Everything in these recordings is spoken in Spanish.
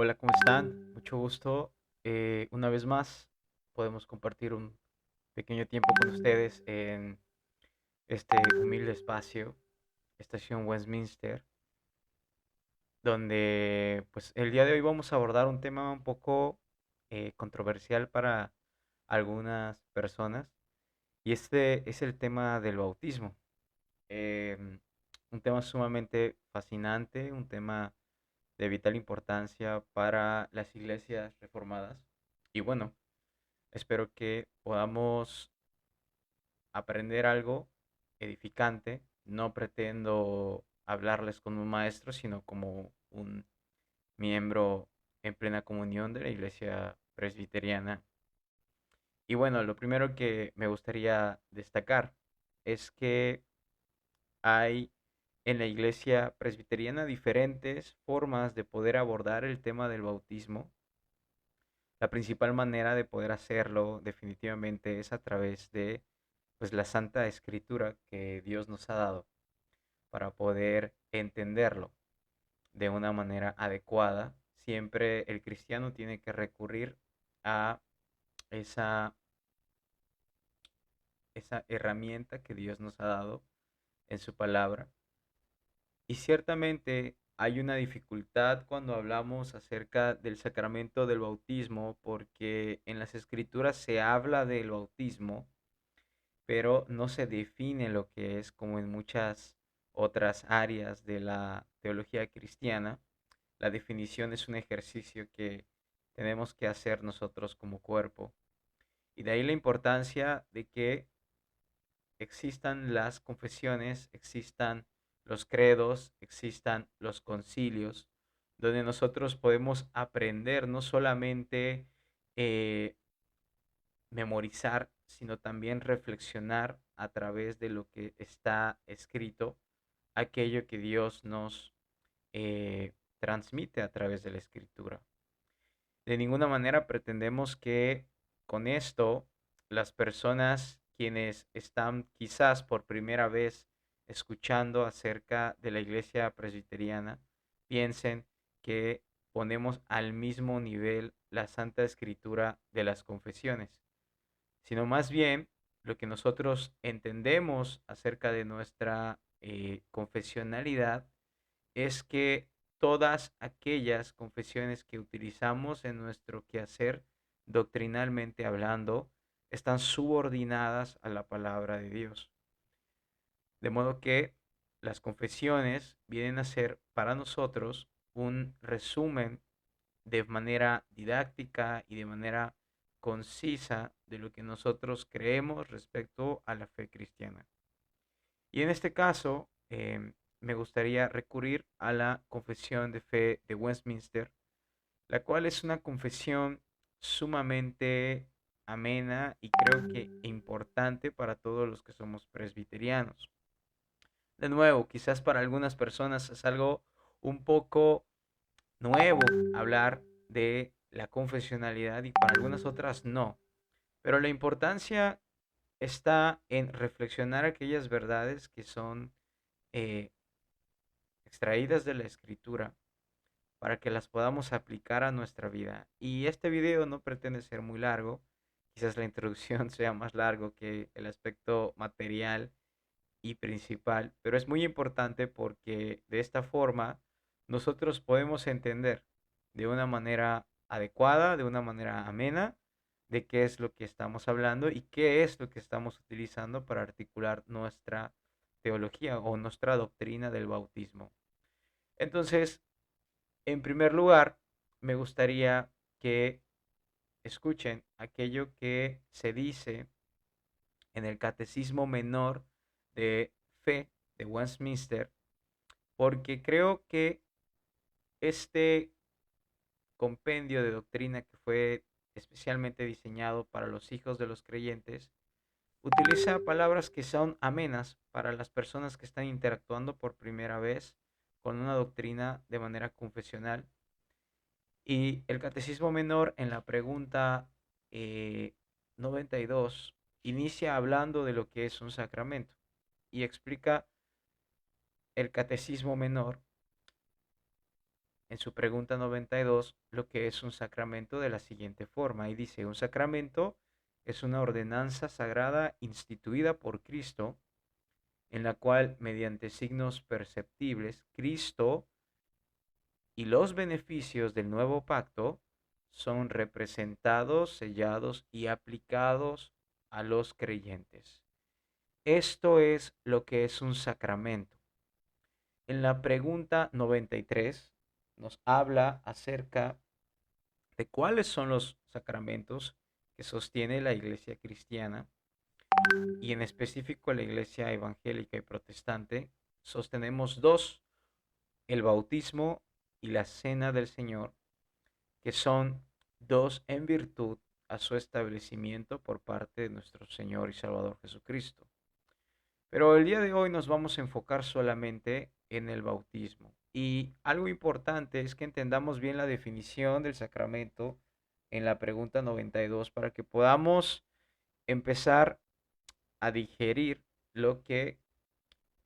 Hola, ¿cómo están? Mucho gusto. Una vez más, podemos compartir un pequeño tiempo con ustedes en este humilde espacio, Estación Westminster, donde pues el día de hoy vamos a abordar un tema un poco controversial para algunas personas, y este es el tema del bautismo. Em, un tema sumamente fascinante, un tema de vital importancia para las iglesias reformadas. Y bueno, espero que podamos aprender algo edificante. No pretendo hablarles como un maestro, sino como un miembro en plena comunión de la iglesia presbiteriana. Y bueno, lo primero que me gustaría destacar es que hay en la iglesia presbiteriana diferentes formas de poder abordar el tema del bautismo. La principal manera de poder hacerlo definitivamente es a través de pues la Santa Escritura que Dios nos ha dado para poder entenderlo de una manera adecuada. Siempre el cristiano tiene que recurrir a esa, esa herramienta que Dios nos ha dado en su palabra. Y ciertamente hay una dificultad cuando hablamos acerca del sacramento del bautismo, porque en las escrituras se habla del bautismo, pero no se define lo que es, como en muchas otras áreas de la teología cristiana. La definición es un ejercicio que tenemos que hacer nosotros como cuerpo. Y de ahí la importancia de que existan las confesiones, existan los credos, existan los concilios, donde nosotros podemos aprender no solamente eh, memorizar, sino también reflexionar a través de lo que está escrito, aquello que Dios nos transmite a través de la escritura. De ninguna manera pretendemos que con esto las personas quienes están quizás por primera vez escuchando acerca de la iglesia presbiteriana piensen que ponemos al mismo nivel la Santa Escritura de las confesiones, sino más bien lo que nosotros entendemos acerca de nuestra confesionalidad es que todas aquellas confesiones que utilizamos en nuestro quehacer, doctrinalmente hablando, están subordinadas a la palabra de Dios. De modo que las confesiones vienen a ser para nosotros un resumen de manera didáctica y de manera concisa de lo que nosotros creemos respecto a la fe cristiana. Y en este caso, me gustaría recurrir a la Confesión de Fe de Westminster, la cual es una confesión sumamente amena y creo que importante para todos los que somos presbiterianos. De nuevo, quizás para algunas personas es algo un poco nuevo hablar de la confesionalidad y para algunas otras no. Pero la importancia está en reflexionar aquellas verdades que son eh, extraídas de la escritura para que las podamos aplicar a nuestra vida. Y este video no pretende ser muy largo, quizás la introducción sea más largo que el aspecto material y principal, pero es muy importante porque de esta forma nosotros podemos entender de una manera adecuada, de una manera amena, de qué es lo que estamos hablando y qué es lo que estamos utilizando para articular nuestra teología o nuestra doctrina del bautismo. Entonces, en primer lugar, me gustaría que escuchen aquello que se dice en el Catecismo Menor de Fe de Westminster, porque creo que este compendio de doctrina que fue especialmente diseñado para los hijos de los creyentes utiliza palabras que son amenas para las personas que están interactuando por primera vez con una doctrina de manera confesional. Y el Catecismo Menor en la pregunta 92 inicia hablando de lo que es un sacramento y explica el Catecismo Menor en su pregunta 92 lo que es un sacramento de la siguiente forma. Y dice, un sacramento es una ordenanza sagrada instituida por Cristo, en la cual, mediante signos perceptibles, Cristo y los beneficios del nuevo pacto son representados, sellados y aplicados a los creyentes. Esto es lo que es un sacramento. En la pregunta 93 nos habla acerca de cuáles son los sacramentos que sostiene la Iglesia cristiana y en específico la Iglesia evangélica y protestante. Sostenemos dos: el bautismo y la cena del Señor, que son dos en virtud a su establecimiento por parte de nuestro Señor y Salvador Jesucristo. Pero el día de hoy nos vamos a enfocar solamente en el bautismo. Y algo importante es que entendamos bien la definición del sacramento en la pregunta 92 para que podamos empezar a digerir lo que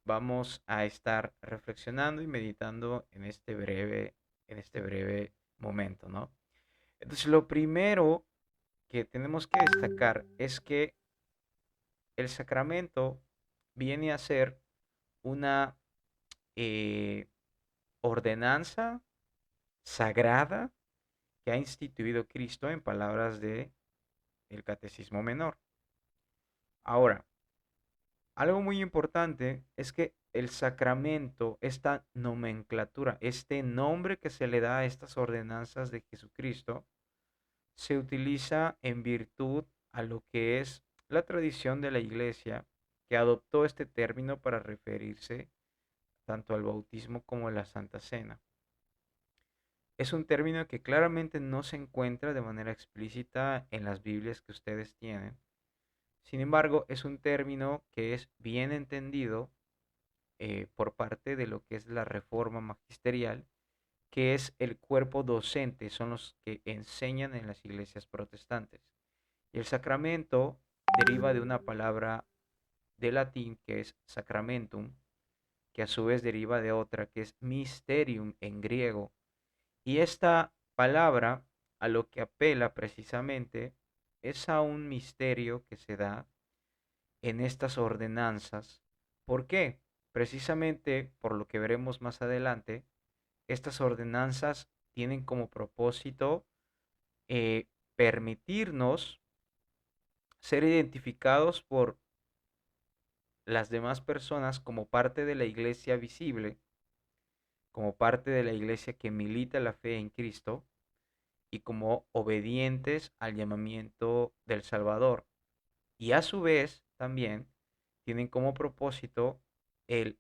vamos a estar reflexionando y meditando en este breve momento, ¿no? Entonces, lo primero que tenemos que destacar es que el sacramento viene a ser una eh, ordenanza sagrada que ha instituido Cristo en palabras de el Catecismo Menor. Ahora, algo muy importante es que el sacramento, esta nomenclatura, este nombre que se le da a estas ordenanzas de Jesucristo, se utiliza en virtud a lo que es la tradición de la Iglesia, que adoptó este término para referirse tanto al bautismo como a la Santa Cena. Es un término que claramente no se encuentra de manera explícita en las Biblias que ustedes tienen. Sin embargo, es un término que es bien entendido por parte de lo que es la reforma magisterial, que es el cuerpo docente, son los que enseñan en las iglesias protestantes. Y el sacramento deriva de una palabra de latín que es sacramentum, que a su vez deriva de otra que es mysterium en griego. Y esta palabra a lo que apela precisamente es a un misterio que se da en estas ordenanzas. ¿Por qué? Precisamente por lo que veremos más adelante, estas ordenanzas tienen como propósito permitirnos ser identificados por las demás personas como parte de la iglesia visible, como parte de la iglesia que milita la fe en Cristo y como obedientes al llamamiento del Salvador. Y a su vez también tienen como propósito el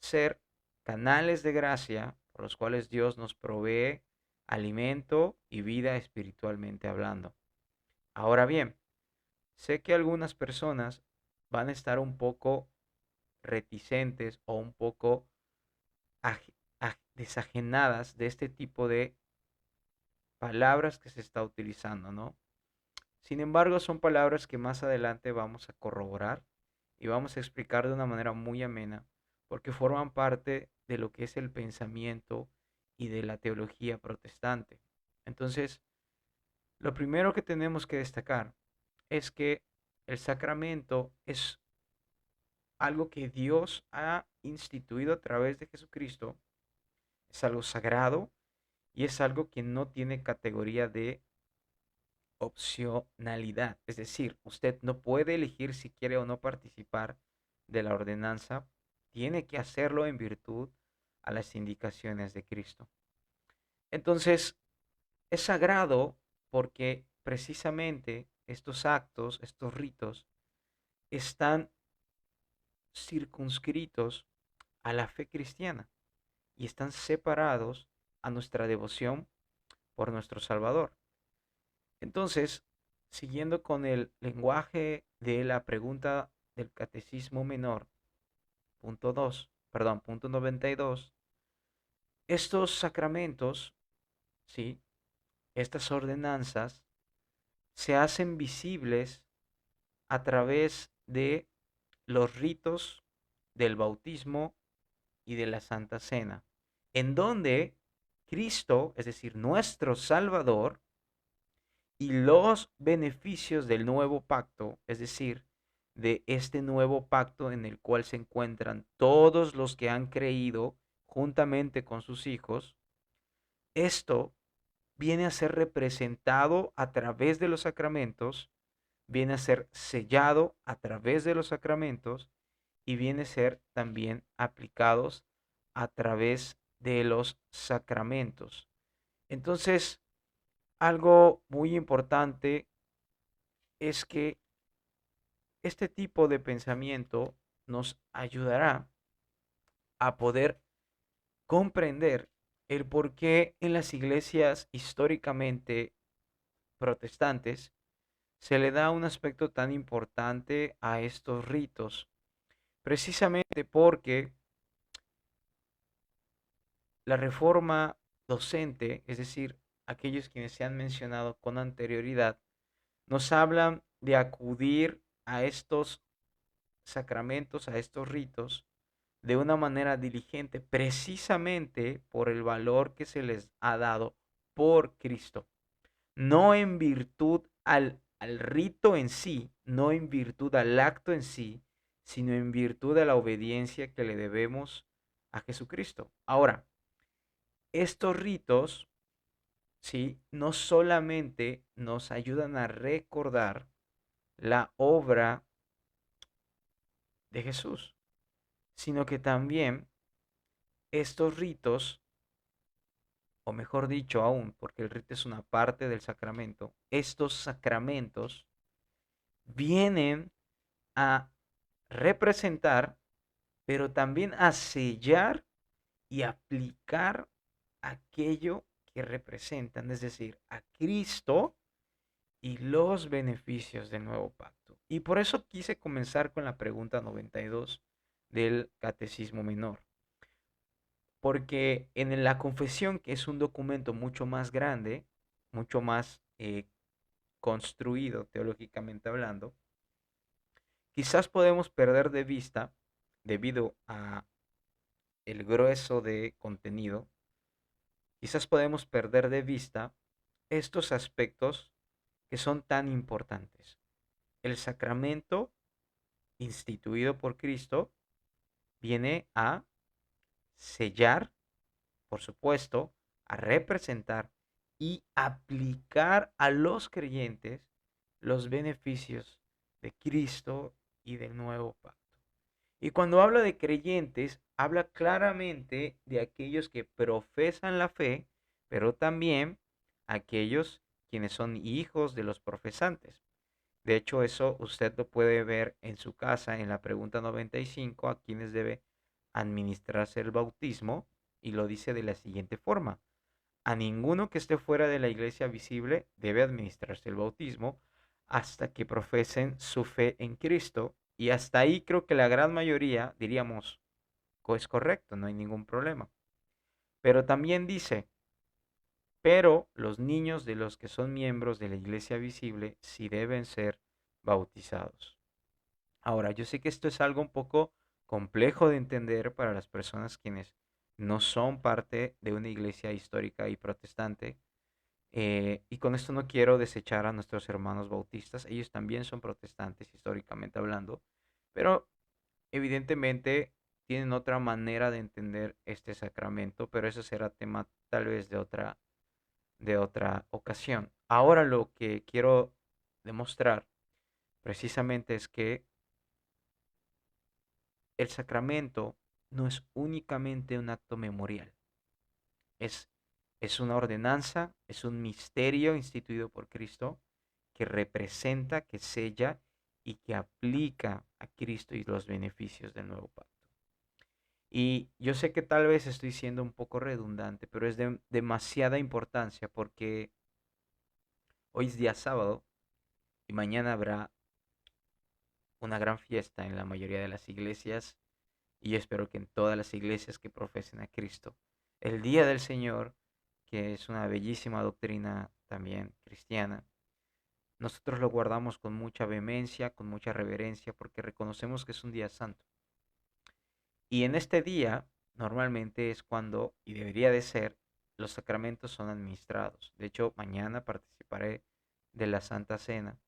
ser canales de gracia por los cuales Dios nos provee alimento y vida espiritualmente hablando. Ahora bien, sé que algunas personas van a estar un poco reticentes o un poco desajenadas de este tipo de palabras que se está utilizando, ¿no? Sin embargo, son palabras que más adelante vamos a corroborar y vamos a explicar de una manera muy amena, porque forman parte de lo que es el pensamiento y de la teología protestante. Entonces, lo primero que tenemos que destacar es que el sacramento es algo que Dios ha instituido a través de Jesucristo, es algo sagrado y es algo que no tiene categoría de opcionalidad. Es decir, usted no puede elegir si quiere o no participar de la ordenanza, tiene que hacerlo en virtud a las indicaciones de Cristo. Entonces, es sagrado porque precisamente estos actos, estos ritos, están circunscritos a la fe cristiana y están separados a nuestra devoción por nuestro Salvador. Entonces, siguiendo con el lenguaje de la pregunta del Catecismo Menor, punto 92, estos sacramentos, ¿sí? Estas ordenanzas se hacen visibles a través de los ritos del bautismo y de la Santa Cena, en donde Cristo, es decir, nuestro Salvador, y los beneficios del nuevo pacto, es decir, de este nuevo pacto en el cual se encuentran todos los que han creído juntamente con sus hijos, esto viene a ser representado a través de los sacramentos, viene a ser sellado a través de los sacramentos y viene a ser también aplicados a través de los sacramentos. Entonces, algo muy importante es que este tipo de pensamiento nos ayudará a poder comprender el por qué en las iglesias históricamente protestantes se le da un aspecto tan importante a estos ritos, precisamente porque la reforma docente, es decir, aquellos quienes se han mencionado con anterioridad, nos hablan de acudir a estos sacramentos, a estos ritos, de una manera diligente, precisamente por el valor que se les ha dado por Cristo. No en virtud al rito en sí, no en virtud al acto en sí, sino en virtud de la obediencia que le debemos a Jesucristo. Ahora, estos ritos, ¿sí? No solamente nos ayudan a recordar la obra de Jesús, sino que también estos ritos, o mejor dicho aún, porque el rito es una parte del sacramento, estos sacramentos vienen a representar, pero también a sellar y aplicar aquello que representan, es decir, a Cristo y los beneficios del nuevo pacto. Y por eso quise comenzar con la pregunta 92 del Catecismo Menor, porque en la confesión, que es un documento mucho más grande, mucho más construido teológicamente hablando, quizás podemos perder de vista, debido a el grueso de contenido, quizás podemos perder de vista estos aspectos que son tan importantes. El sacramento instituido por Cristo viene a sellar, por supuesto, a representar y aplicar a los creyentes los beneficios de Cristo y del nuevo pacto. Y cuando habla de creyentes, habla claramente de aquellos que profesan la fe, pero también aquellos quienes son hijos de los profesantes. De hecho, eso usted lo puede ver en su casa en la pregunta 95, a quienes debe administrarse el bautismo, y lo dice de la siguiente forma: a ninguno que esté fuera de la iglesia visible debe administrarse el bautismo hasta que profesen su fe en Cristo. Y hasta ahí creo que la gran mayoría diríamos, es correcto, no hay ningún problema. Pero también dice, pero los niños de los que son miembros de la iglesia visible sí deben ser bautizados. Ahora, yo sé que esto es algo un poco complejo de entender para las personas quienes no son parte de una iglesia histórica y protestante. Y con esto no quiero desechar a nuestros hermanos bautistas, ellos también son protestantes históricamente hablando, pero evidentemente tienen otra manera de entender este sacramento, pero eso será tema tal vez de otra ocasión. Ahora lo que quiero demostrar precisamente es que el sacramento no es únicamente un acto memorial, es, es una ordenanza, es un misterio instituido por Cristo que representa, que sella y que aplica a Cristo y los beneficios del nuevo pacto. Y yo sé que tal vez estoy siendo un poco redundante, pero es de demasiada importancia porque hoy es día sábado y mañana habrá una gran fiesta en la mayoría de las iglesias, y yo espero que en todas las iglesias que profesen a Cristo. El Día del Señor, que es una bellísima doctrina también cristiana, nosotros lo guardamos con mucha vehemencia, con mucha reverencia, porque reconocemos que es un día santo. Y en este día, normalmente es cuando, y debería de ser, los sacramentos son administrados. De hecho, mañana participaré de la Santa Cena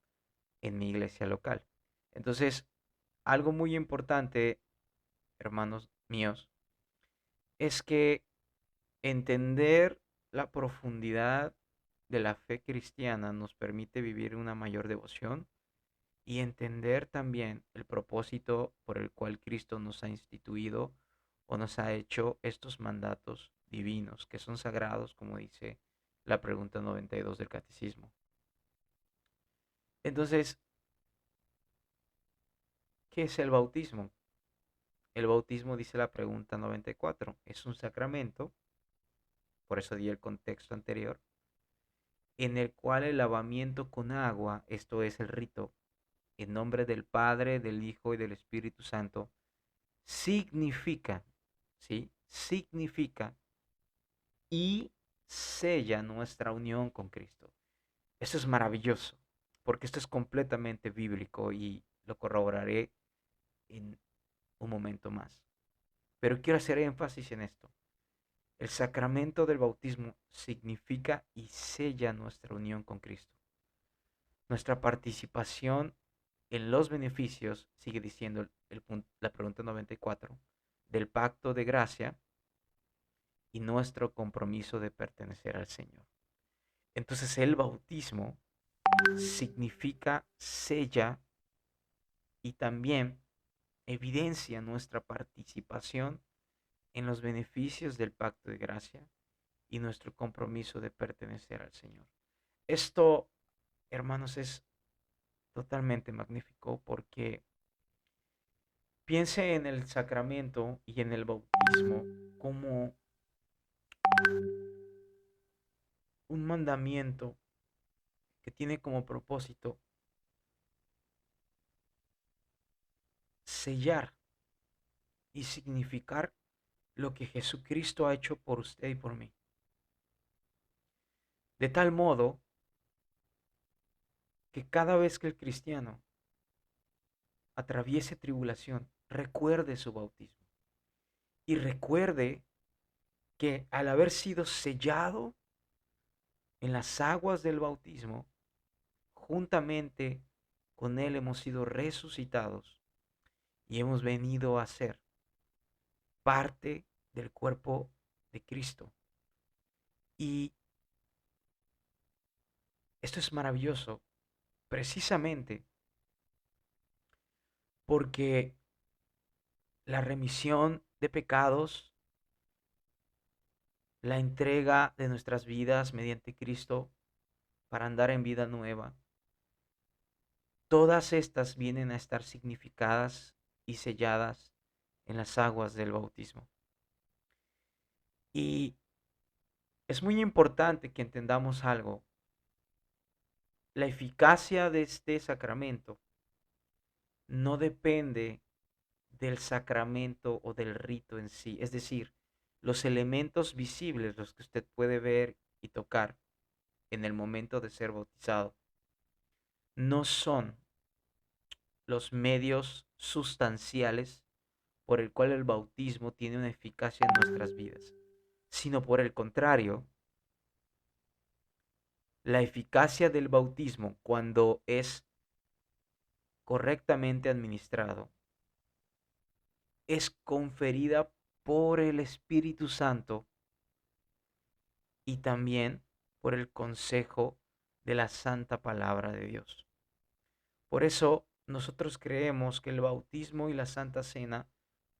en mi iglesia local. Entonces, algo muy importante, hermanos míos, es que entender la profundidad de la fe cristiana nos permite vivir una mayor devoción y entender también el propósito por el cual Cristo nos ha instituido o nos ha hecho estos mandatos divinos, que son sagrados, como dice la pregunta 92 del Catecismo. Entonces, ¿qué es el bautismo? El bautismo, dice la pregunta 94, es un sacramento, por eso di el contexto anterior, en el cual el lavamiento con agua, esto es el rito, en nombre del Padre, del Hijo y del Espíritu Santo, significa, ¿sí? Significa y sella nuestra unión con Cristo. Eso es maravilloso, porque esto es completamente bíblico y lo corroboraré en un momento más. Pero quiero hacer énfasis en esto. El sacramento del bautismo significa y sella nuestra unión con Cristo. Nuestra participación en los beneficios, sigue diciendo la pregunta 94, del pacto de gracia y nuestro compromiso de pertenecer al Señor. Entonces el bautismo significa, sella y también evidencia nuestra participación en los beneficios del pacto de gracia y nuestro compromiso de pertenecer al Señor. Esto, hermanos, es totalmente magnífico porque piense en el sacramento y en el bautismo como un mandamiento que tiene como propósito sellar y significar lo que Jesucristo ha hecho por usted y por mí. De tal modo que cada vez que el cristiano atraviese tribulación, recuerde su bautismo y recuerde que al haber sido sellado en las aguas del bautismo, juntamente con Él hemos sido resucitados y hemos venido a ser parte del cuerpo de Cristo. Y esto es maravilloso precisamente porque la remisión de pecados, la entrega de nuestras vidas mediante Cristo para andar en vida nueva, todas estas vienen a estar significadas y selladas en las aguas del bautismo. Y es muy importante que entendamos algo. La eficacia de este sacramento no depende del sacramento o del rito en sí. Es decir, los elementos visibles, los que usted puede ver y tocar en el momento de ser bautizado, no son los medios sustanciales por el cual el bautismo tiene una eficacia en nuestras vidas, sino por el contrario, la eficacia del bautismo cuando es correctamente administrado es conferida por el Espíritu Santo y también por el consejo de la santa palabra de Dios. Por eso nosotros creemos que el bautismo y la Santa Cena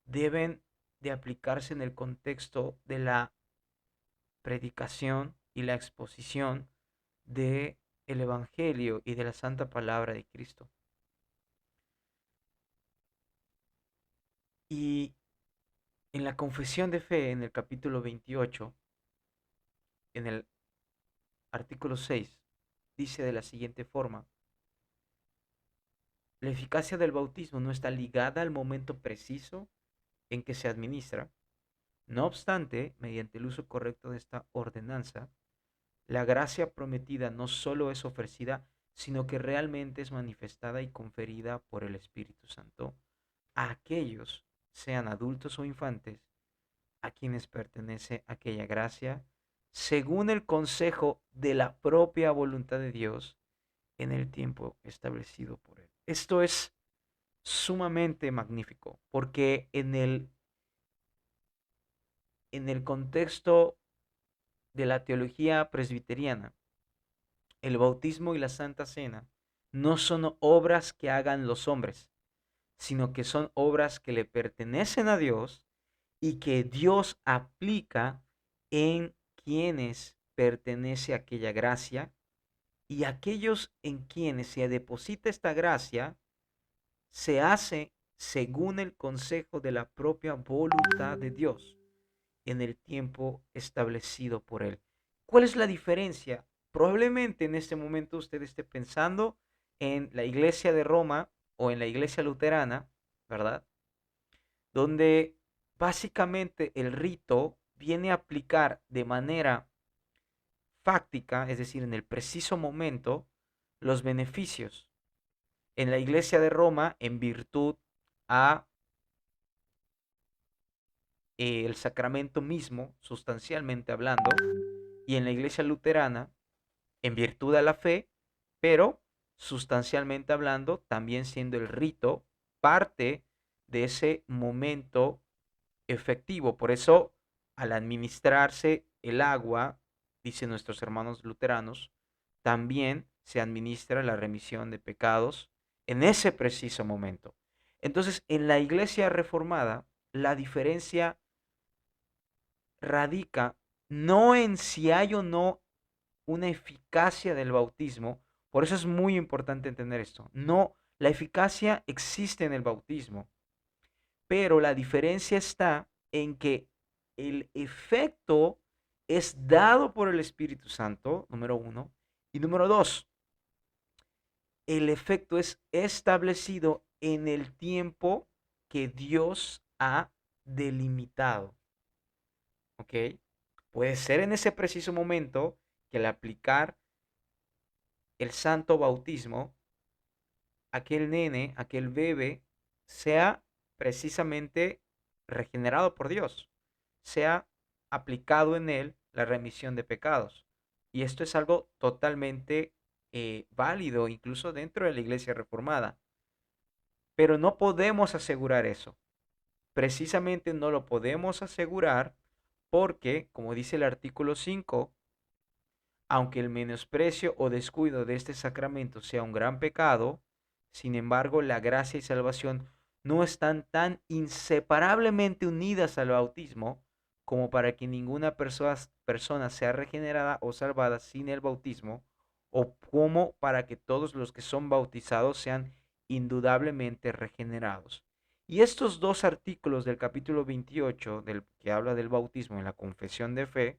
deben de aplicarse en el contexto de la predicación y la exposición de el Evangelio y de la santa palabra de Cristo. Y en la confesión de fe, en el capítulo 28, en el artículo 6, dice de la siguiente forma: la eficacia del bautismo no está ligada al momento preciso en que se administra. No obstante, mediante el uso correcto de esta ordenanza, la gracia prometida no solo es ofrecida, sino que realmente es manifestada y conferida por el Espíritu Santo a aquellos, sean adultos o infantes, a quienes pertenece aquella gracia, según el consejo de la propia voluntad de Dios en el tiempo establecido por Él. Esto es sumamente magnífico, porque en el contexto de la teología presbiteriana, el bautismo y la Santa Cena no son obras que hagan los hombres, sino que son obras que le pertenecen a Dios y que Dios aplica en quienes pertenece aquella gracia, y aquellos en quienes se deposita esta gracia se hace según el consejo de la propia voluntad de Dios en el tiempo establecido por Él. ¿Cuál es la diferencia? Probablemente en este momento usted esté pensando en la iglesia de Roma o en la iglesia luterana, ¿verdad? Donde básicamente el rito viene a aplicar de manera fáctica, es decir, en el preciso momento, los beneficios. En la iglesia de Roma, en virtud a el sacramento mismo, sustancialmente hablando, y en la iglesia luterana, en virtud a la fe, pero sustancialmente hablando, también siendo el rito parte de ese momento efectivo. Por eso, al administrarse el agua, dicen nuestros hermanos luteranos, también se administra la remisión de pecados en ese preciso momento. Entonces, en la iglesia reformada, la diferencia radica no en si hay o no una eficacia del bautismo. Por eso es muy importante entender esto. No, la eficacia existe en el bautismo, pero la diferencia está en que el efecto es dado por el Espíritu Santo, número uno, y número dos, el efecto es establecido en el tiempo que Dios ha delimitado. ¿Ok? Puede ser en ese preciso momento que al aplicar el santo bautismo, aquel nene, aquel bebé, sea precisamente regenerado por Dios, sea aplicado en él la remisión de pecados. Y esto es algo totalmente válido, incluso dentro de la iglesia reformada. Pero no podemos asegurar eso. Precisamente no lo podemos asegurar porque, como dice el artículo 5, aunque el menosprecio o descuido de este sacramento sea un gran pecado, sin embargo, la gracia y salvación no están tan inseparablemente unidas al bautismo como para que ninguna persona sea regenerada o salvada sin el bautismo, o como para que todos los que son bautizados sean indudablemente regenerados. Y estos dos artículos del capítulo 28, del que habla del bautismo en la confesión de fe,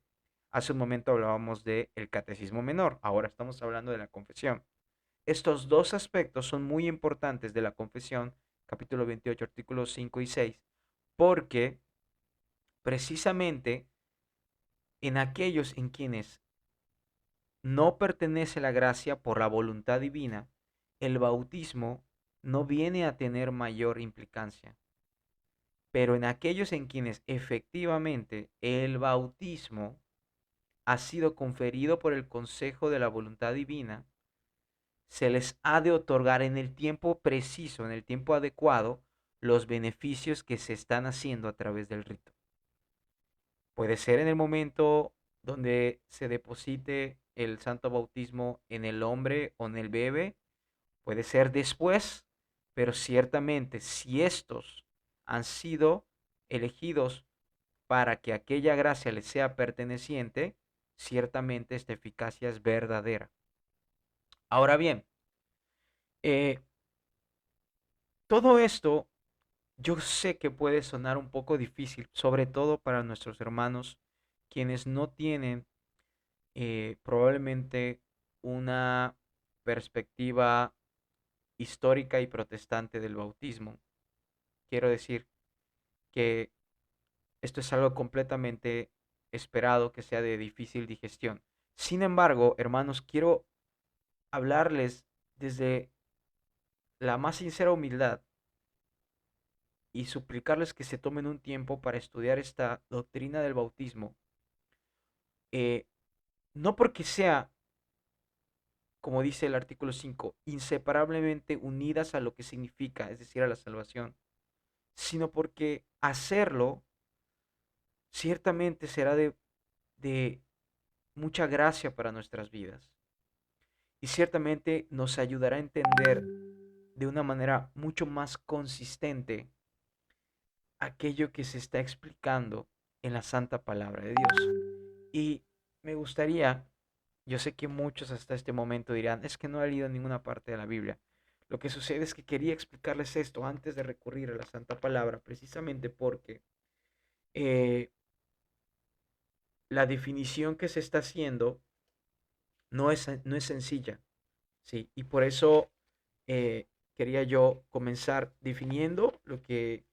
hace un momento hablábamos del catecismo menor, ahora estamos hablando de la confesión. Estos dos aspectos son muy importantes de la confesión, capítulo 28, artículos 5 y 6, porque precisamente en aquellos en quienes no pertenece la gracia por la voluntad divina, el bautismo no viene a tener mayor implicancia. Pero en aquellos en quienes efectivamente el bautismo ha sido conferido por el consejo de la voluntad divina, se les ha de otorgar en el tiempo preciso, en el tiempo adecuado, los beneficios que se están haciendo a través del rito. Puede ser en el momento donde se deposite el santo bautismo en el hombre o en el bebé, puede ser después, pero ciertamente si estos han sido elegidos para que aquella gracia les sea perteneciente, ciertamente esta eficacia es verdadera. Ahora bien, eh, todo esto yo sé que puede sonar un poco difícil, sobre todo para nuestros hermanos quienes no tienen probablemente una perspectiva histórica y protestante del bautismo. Quiero decir que esto es algo completamente esperado que sea de difícil digestión. Sin embargo, hermanos, quiero hablarles desde la más sincera humildad y suplicarles que se tomen un tiempo para estudiar esta doctrina del bautismo, eh, no porque sea, como dice el artículo 5, inseparablemente unidas a lo que significa, es decir, a la salvación, sino porque hacerlo ciertamente será de mucha gracia para nuestras vidas y ciertamente nos ayudará a entender de una manera mucho más consistente aquello que se está explicando en la santa palabra de Dios. Y me gustaría, yo sé que muchos hasta este momento dirán, es que no he leído ninguna parte de la Biblia. Lo que sucede es que quería explicarles esto antes de recurrir a la santa palabra, precisamente porque eh, la definición que se está haciendo no es sencilla, ¿sí? Y por eso quería yo comenzar definiendo lo que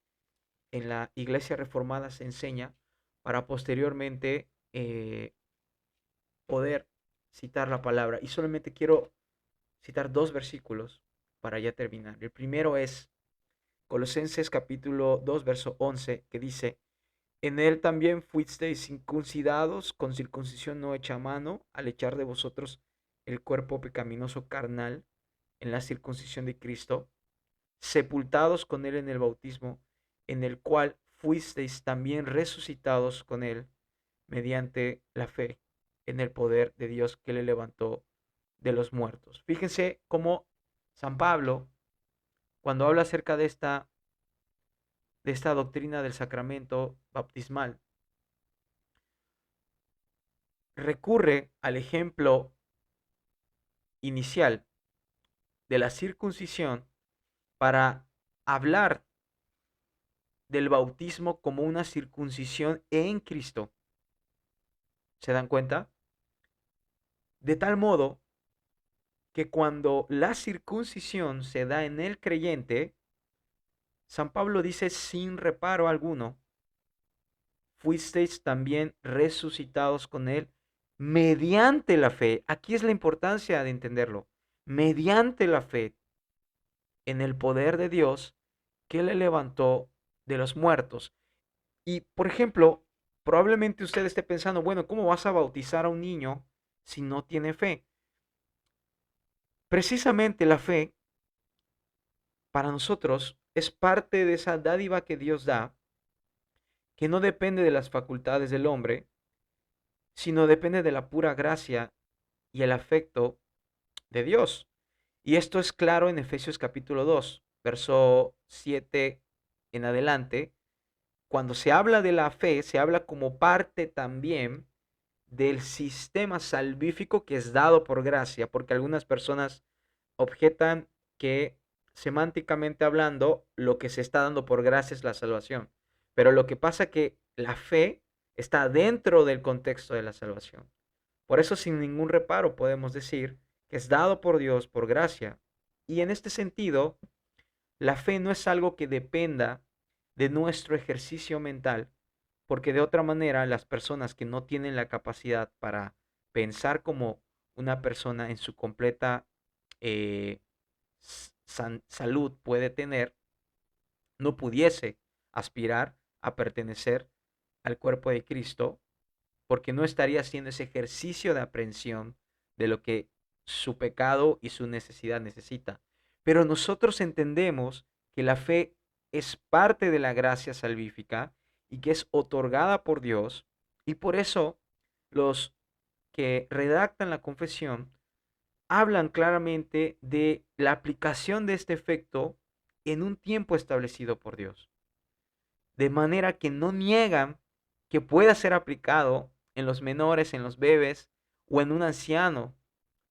en la Iglesia Reformada se enseña para posteriormente poder citar la palabra. Y solamente quiero citar dos versículos para ya terminar. El primero es Colosenses capítulo 2 verso 11, que dice, en él también fuisteis circuncidados con circuncisión no hecha a mano, al echar de vosotros el cuerpo pecaminoso carnal en la circuncisión de Cristo, sepultados con él en el bautismo, en el cual fuisteis también resucitados con él mediante la fe en el poder de Dios que le levantó de los muertos. Fíjense cómo San Pablo, cuando habla acerca de esta doctrina del sacramento bautismal, recurre al ejemplo inicial de la circuncisión para hablar del bautismo como una circuncisión en Cristo. ¿Se dan cuenta? De tal modo que cuando la circuncisión se da en el creyente, San Pablo dice sin reparo alguno, fuisteis también resucitados con él mediante la fe. Aquí es la importancia de entenderlo. Mediante la fe en el poder de Dios que le levantó de los muertos. Y, por ejemplo, probablemente usted esté pensando, bueno, ¿cómo vas a bautizar a un niño si no tiene fe? Precisamente la fe para nosotros es parte de esa dádiva que Dios da, que no depende de las facultades del hombre, sino depende de la pura gracia y el afecto de Dios. Y esto es claro en Efesios capítulo 2 verso 7 en adelante. Cuando se habla de la fe, se habla como parte también del sistema salvífico que es dado por gracia, porque algunas personas objetan que semánticamente hablando, lo que se está dando por gracia es la salvación. Pero lo que pasa es que la fe está dentro del contexto de la salvación. Por eso, sin ningún reparo, podemos decir que es dado por Dios por gracia. Y en este sentido, la fe no es algo que dependa de nuestro ejercicio mental, porque de otra manera las personas que no tienen la capacidad para pensar como una persona en su completa eh, salud puede tener, no pudiese aspirar a pertenecer al cuerpo de Cristo, porque no estaría haciendo ese ejercicio de aprehensión de lo que su pecado y su necesidad necesita. Pero nosotros entendemos que la fe es parte de la gracia salvífica y que es otorgada por Dios, y por eso los que redactan la confesión hablan claramente de la aplicación de este efecto en un tiempo establecido por Dios, de manera que no niegan que pueda ser aplicado en los menores, en los bebés o en un anciano,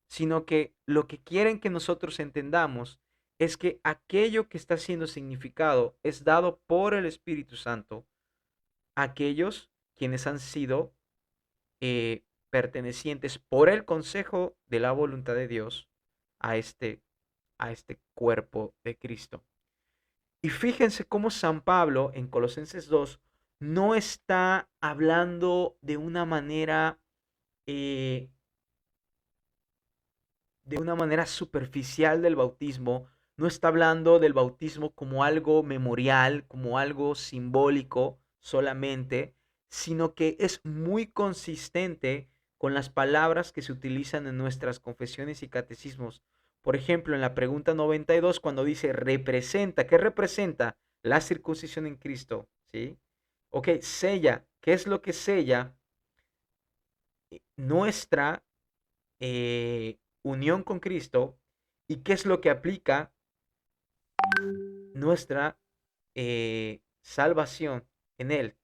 sino que lo que quieren que nosotros entendamos es que aquello que está siendo significado es dado por el Espíritu Santo a aquellos quienes han sido pertenecientes por el consejo de la voluntad de Dios a este cuerpo de Cristo. Y fíjense cómo San Pablo en Colosenses 2 no está hablando eh, de una manera superficial del bautismo, no está hablando del bautismo como algo memorial, como algo simbólico solamente, sino que es muy consistente con las palabras que se utilizan en nuestras confesiones y catecismos. Por ejemplo, en la pregunta 92, cuando dice representa, ¿qué representa? La circuncisión en Cristo, ¿sí? Ok, sella, ¿qué es lo que sella? Nuestra unión con Cristo. ¿Y qué es lo que aplica? Nuestra salvación en Él.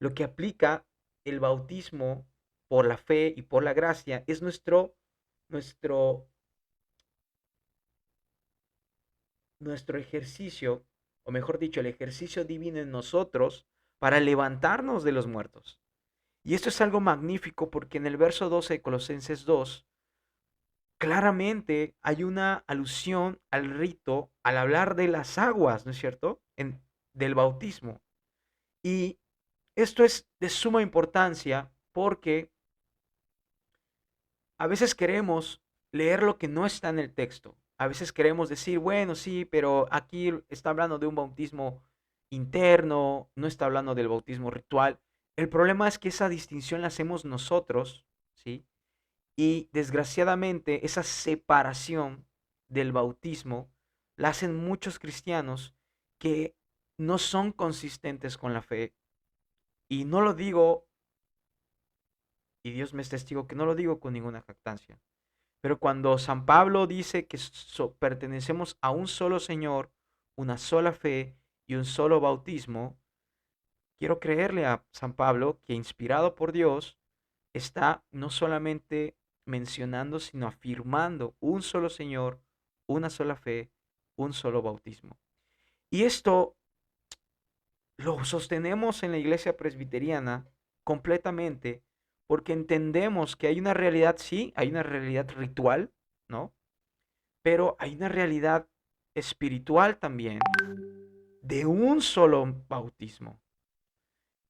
Lo que aplica el bautismo por la fe y por la gracia es nuestro, nuestro ejercicio, o mejor dicho, el ejercicio divino en nosotros para levantarnos de los muertos. Y esto es algo magnífico porque en el verso 12 de Colosenses 2, claramente hay una alusión al rito al hablar de las aguas, ¿no es cierto? Del bautismo. Y esto es de suma importancia porque a veces queremos leer lo que no está en el texto. A veces queremos decir, bueno, sí, pero aquí está hablando de un bautismo interno, no está hablando del bautismo ritual. El problema es que esa distinción la hacemos nosotros, ¿sí? Y desgraciadamente esa separación del bautismo la hacen muchos cristianos que no son consistentes con la fe. Y no lo digo, y Dios me es testigo, que no lo digo con ninguna jactancia. Pero cuando San Pablo dice que pertenecemos a un solo Señor, una sola fe y un solo bautismo, quiero creerle a San Pablo que inspirado por Dios está no solamente mencionando, sino afirmando un solo Señor, una sola fe, un solo bautismo. Y esto lo sostenemos en la iglesia presbiteriana completamente porque entendemos que hay una realidad, sí, hay una realidad ritual, ¿no? Pero hay una realidad espiritual también de un solo bautismo.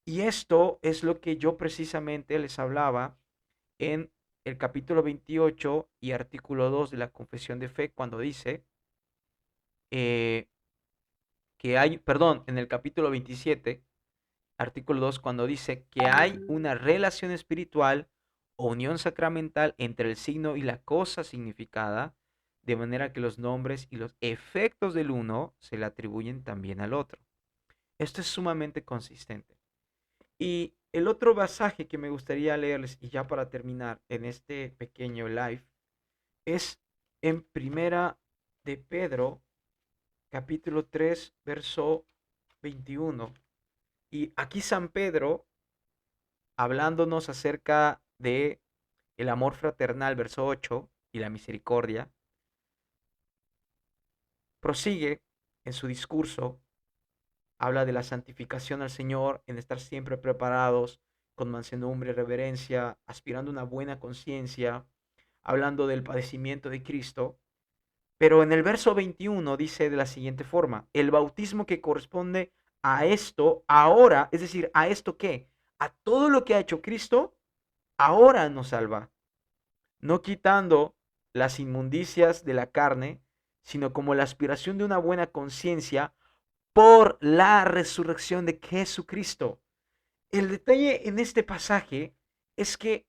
Y esto es lo que yo precisamente les hablaba en el capítulo 28 y artículo 2 de la Confesión de Fe, cuando dice eh, que hay, perdón, en el capítulo 27, artículo 2, cuando dice que hay una relación espiritual o unión sacramental entre el signo y la cosa significada, de manera que los nombres y los efectos del uno se le atribuyen también al otro. Esto es sumamente consistente. Y el otro pasaje que me gustaría leerles, y ya para terminar en este pequeño live, es en Primera de Pedro, capítulo 3 verso 21. Y aquí San Pedro, hablándonos acerca de el amor fraternal, verso 8, y la misericordia, prosigue en su discurso, habla de la santificación al Señor, en estar siempre preparados, con mansedumbre y reverencia, aspirando a una buena conciencia, hablando del padecimiento de Cristo. Pero en el verso 21 dice de la siguiente forma, el bautismo que corresponde a esto ahora, es decir, ¿a esto qué? A todo lo que ha hecho Cristo, ahora nos salva, no quitando las inmundicias de la carne, sino como la aspiración de una buena conciencia por la resurrección de Jesucristo. El detalle en este pasaje es que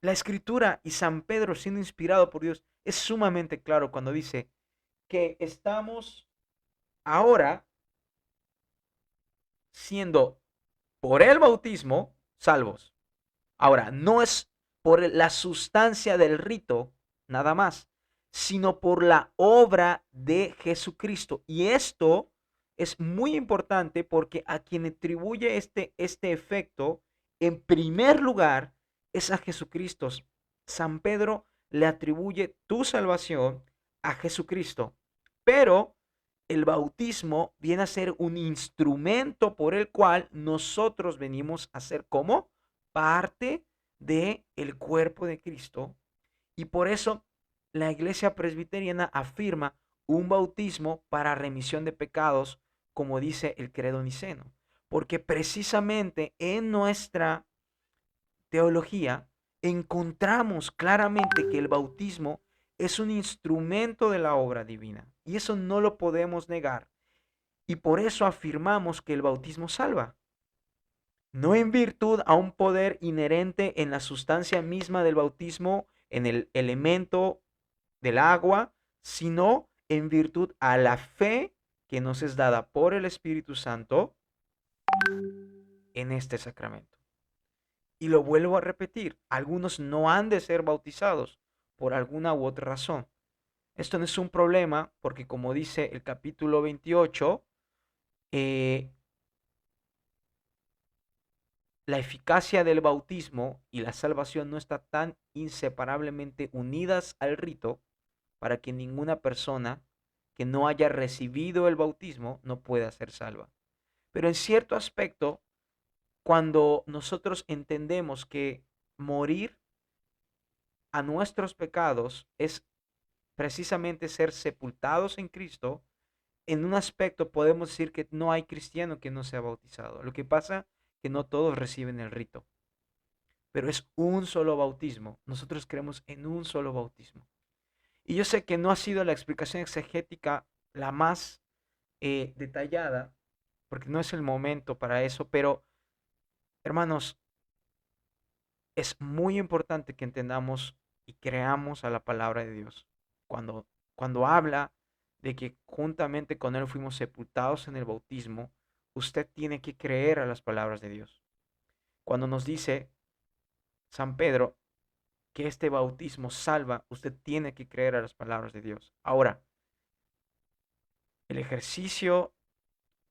la escritura y San Pedro siendo inspirado por Dios es sumamente claro cuando dice que estamos ahora siendo por el bautismo salvos. Ahora, no es por la sustancia del rito nada más, sino por la obra de Jesucristo. Y esto es muy importante porque a quien atribuye este efecto, en primer lugar, es a Jesucristo. San Pedro le atribuye tu salvación a Jesucristo. Pero el bautismo viene a ser un instrumento por el cual nosotros venimos a ser como parte de el cuerpo de Cristo. Y por eso la iglesia presbiteriana afirma un bautismo para remisión de pecados, como dice el credo niceno. Porque precisamente en nuestra teología encontramos claramente que el bautismo es un instrumento de la obra divina. Y eso no lo podemos negar. Y por eso afirmamos que el bautismo salva. no en virtud a un poder inherente en la sustancia misma del bautismo, en el elemento del agua, sino en virtud a la fe que nos es dada por el Espíritu Santo en este sacramento. Y lo vuelvo a repetir, algunos no han de ser bautizados por alguna u otra razón. Esto no es un problema porque como dice el capítulo 28, eh, la eficacia del bautismo y la salvación no está tan inseparablemente unidas al rito para que ninguna persona que no haya recibido el bautismo no pueda ser salva. Pero en cierto aspecto, cuando nosotros entendemos que morir a nuestros pecados es precisamente ser sepultados en Cristo, en un aspecto podemos decir que no hay cristiano que no sea bautizado. Lo que pasa es que no todos reciben el rito, pero es un solo bautismo. Nosotros creemos en un solo bautismo. Y yo sé que no ha sido la explicación exegética la más detallada, porque no es el momento para eso, pero hermanos, es muy importante que entendamos y creamos a la palabra de Dios. Cuando habla de que juntamente con Él fuimos sepultados en el bautismo, usted tiene que creer a las palabras de Dios. Cuando nos dice San Pedro que este bautismo salva, usted tiene que creer a las palabras de Dios. Ahora, el ejercicio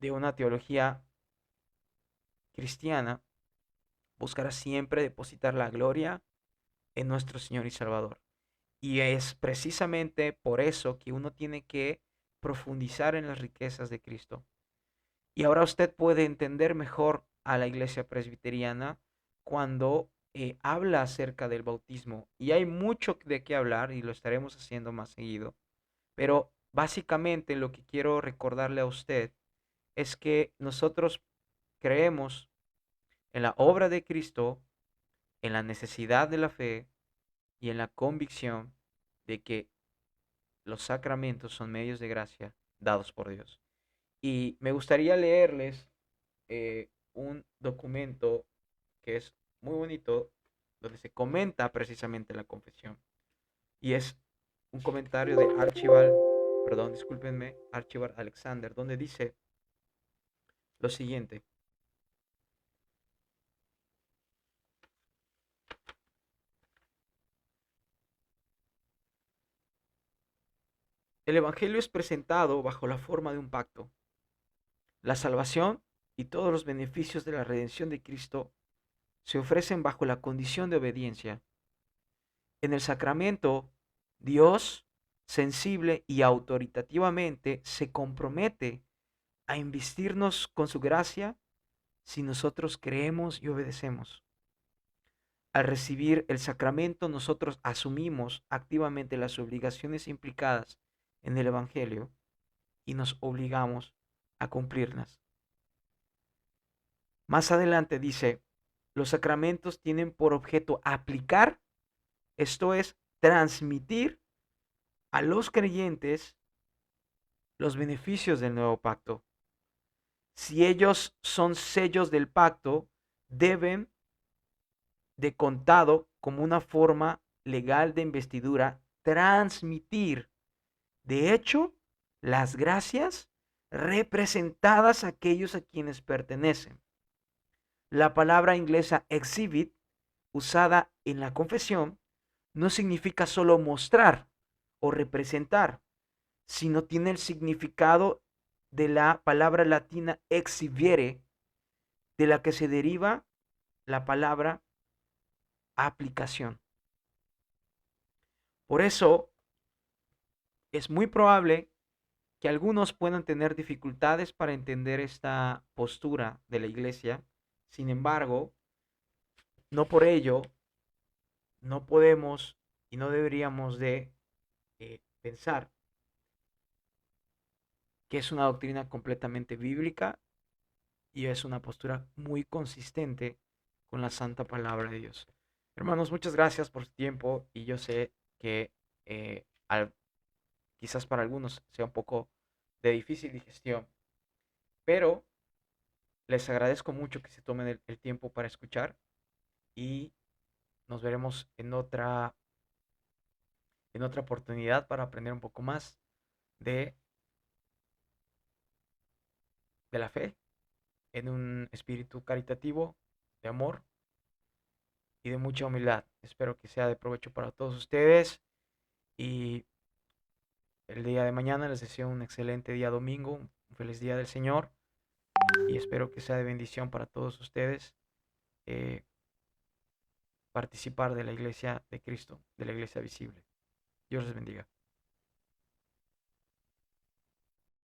de una teología cristiana buscará siempre depositar la gloria en nuestro Señor y Salvador. Y es precisamente por eso que uno tiene que profundizar en las riquezas de Cristo. Y ahora usted puede entender mejor a la iglesia presbiteriana cuando habla acerca del bautismo. Y hay mucho de qué hablar y lo estaremos haciendo más seguido. Pero básicamente lo que quiero recordarle a usted es que nosotros creemos en la obra de Cristo, en la necesidad de la fe y en la convicción de que los sacramentos son medios de gracia dados por Dios. Y me gustaría leerles un documento que es muy bonito, donde se comenta precisamente la confesión. Y es un comentario de Archibald, perdón, discúlpenme, Archibald Alexander, donde dice lo siguiente. El Evangelio es presentado bajo la forma de un pacto. La salvación y todos los beneficios de la redención de Cristo se ofrecen bajo la condición de obediencia. En el sacramento, Dios, sensible y autoritativamente, se compromete a investirnos con su gracia si nosotros creemos y obedecemos. Al recibir el sacramento, nosotros asumimos activamente las obligaciones implicadas en el Evangelio y nos obligamos a cumplirlas. Más adelante dice, los sacramentos tienen por objeto aplicar, esto es, transmitir a los creyentes los beneficios del nuevo pacto. Si ellos son sellos del pacto, deben de contado como una forma legal de investidura transmitir, de hecho, las gracias representadas a aquellos a quienes pertenecen. La palabra inglesa exhibit, usada en la confesión, no significa solo mostrar o representar, sino tiene el significado de la palabra latina exhibere, de la que se deriva la palabra aplicación. Por eso es muy probable que algunos puedan tener dificultades para entender esta postura de la iglesia. Sin embargo, no por ello no podemos y no deberíamos de pensar que es una doctrina completamente bíblica y es una postura muy consistente con la santa palabra de Dios. Hermanos, muchas gracias por su tiempo y yo sé que quizás para algunos sea un poco de difícil digestión, pero Les agradezco mucho que se tomen el tiempo para escuchar y nos veremos en otra oportunidad para aprender un poco más de, de la fe en un espíritu caritativo, de amor y de mucha humildad. Espero que sea de provecho para todos ustedes y el día de mañana les deseo un excelente día domingo, un feliz día del Señor y espero que sea de bendición para todos ustedes eh, participar de la iglesia de Cristo, de la iglesia visible. Dios les bendiga.